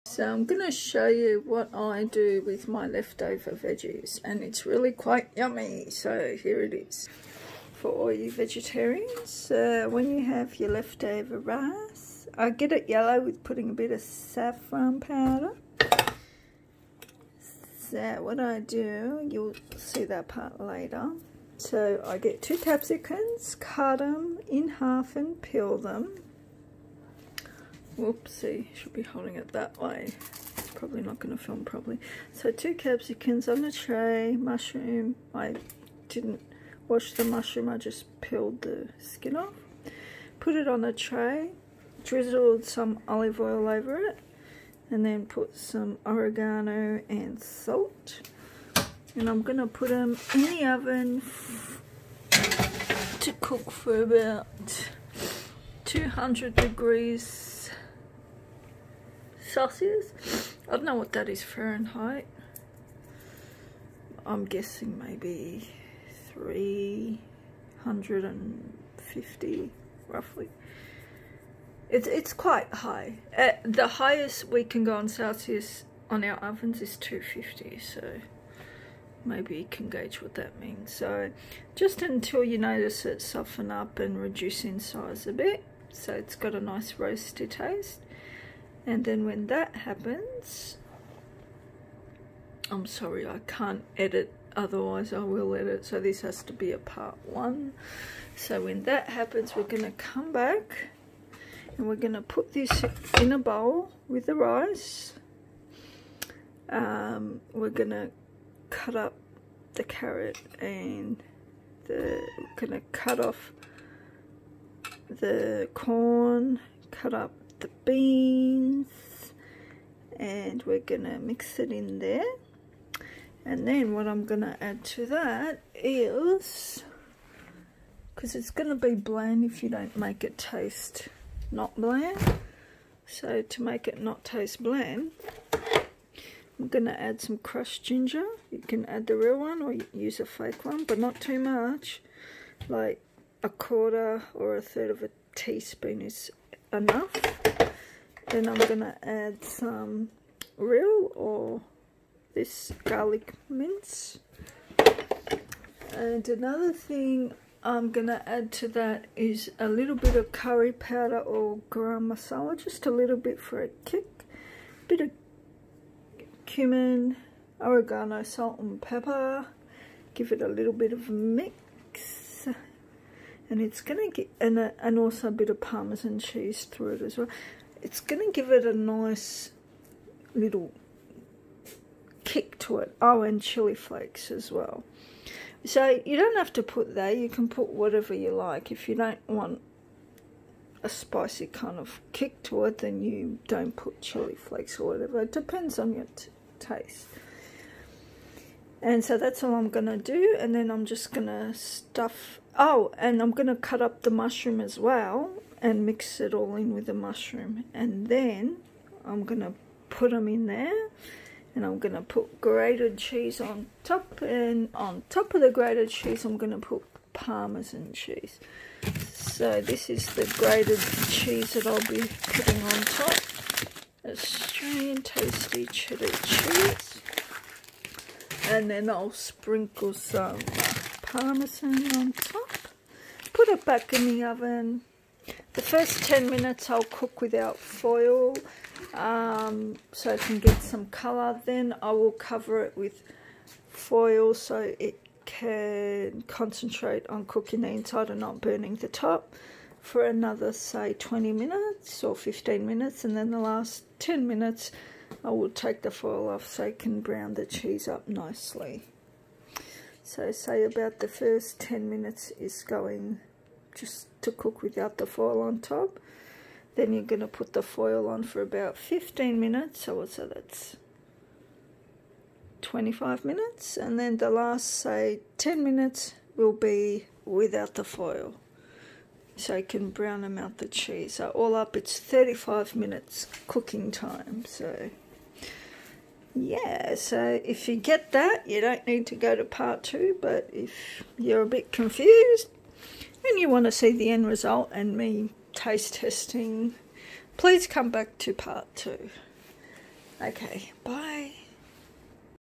So I'm going to show you what I do with my leftover veggies, and it's really quite yummy. So here it is for all you vegetarians. When you have your leftover rice, I get it yellow with putting a bit of saffron powder. So what I do, you'll see that part later. So I get 2 capsicums, cut them in half and peel them. Whoopsie, should be holding it that way. Probably not going to film properly. So 2 capsicums on a tray, mushroom. I didn't wash the mushroom, I just peeled the skin off. Put it on a tray, drizzled some olive oil over it, and then put some oregano and salt. And I'm going to put them in the oven to cook for about 200 degrees Celsius. I don't know what that is Fahrenheit. I'm guessing maybe 350 roughly. It's quite high. The highest we can go on Celsius on our ovens is 250, so maybe you can gauge what that means. So just until you notice it soften up and reduce in size a bit, so it's got a nice roasty taste. And then when that happens, I'm sorry, I can't edit, otherwise I will edit, so this has to be a part 1. So when that happens, we're going to come back and we're going to put this in a bowl with the rice. We're going to cut up the carrot and we're going to cut off the corn, cut up the beans, and we're gonna mix it in there. And then what I'm gonna add to that is, because it's gonna be bland if you don't make it taste not bland, so to make it not taste bland, I'm gonna add some crushed ginger. You can add the real one or use a fake one, but not too much. Like 1/4 or 1/3 of a teaspoon is enough. Then I'm gonna add some real or this garlic mince. And another thing I'm gonna add to that is a little bit of curry powder or garam masala, just a little bit for a kick. Bit of cumin, oregano, salt and pepper. Give it a little bit of a mix. And it's gonna get, and also a bit of Parmesan cheese through it as well. It's gonna give it a nice little kick to it. Oh, and chili flakes as well. So you don't have to put that. You can put whatever you like. If you don't want a spicy kind of kick to it, then you don't put chili flakes or whatever. It depends on your taste. And so that's all I'm gonna do, and then I'm just gonna stuff, oh, and I'm gonna cut up the mushroom as well and mix it all in with the mushroom. And then I'm gonna put them in there, and I'm gonna put grated cheese on top, and on top of the grated cheese I'm gonna put Parmesan cheese. So this is the grated cheese that I'll be putting on top. Australian tasty cheddar cheese. And then I'll sprinkle some Parmesan on top. Put it back in the oven. The first 10 minutes I'll cook without foil, so I can get some colour. Then I will cover it with foil so it can concentrate on cooking the inside and not burning the top for another, say, 20 minutes or 15 minutes. And then the last 10 minutes I will take the foil off so I can brown the cheese up nicely. So say about the first 10 minutes is going just to cook without the foil on top. Then you're going to put the foil on for about 15 minutes. So that's 25 minutes. And then the last, say, 10 minutes will be without the foil. So you can brown them out the cheese. So all up it's 35 minutes cooking time. So yeah, so if you get that, you don't need to go to part 2. But if you're a bit confused and you want to see the end result and me taste testing, please come back to part 2. Okay, bye.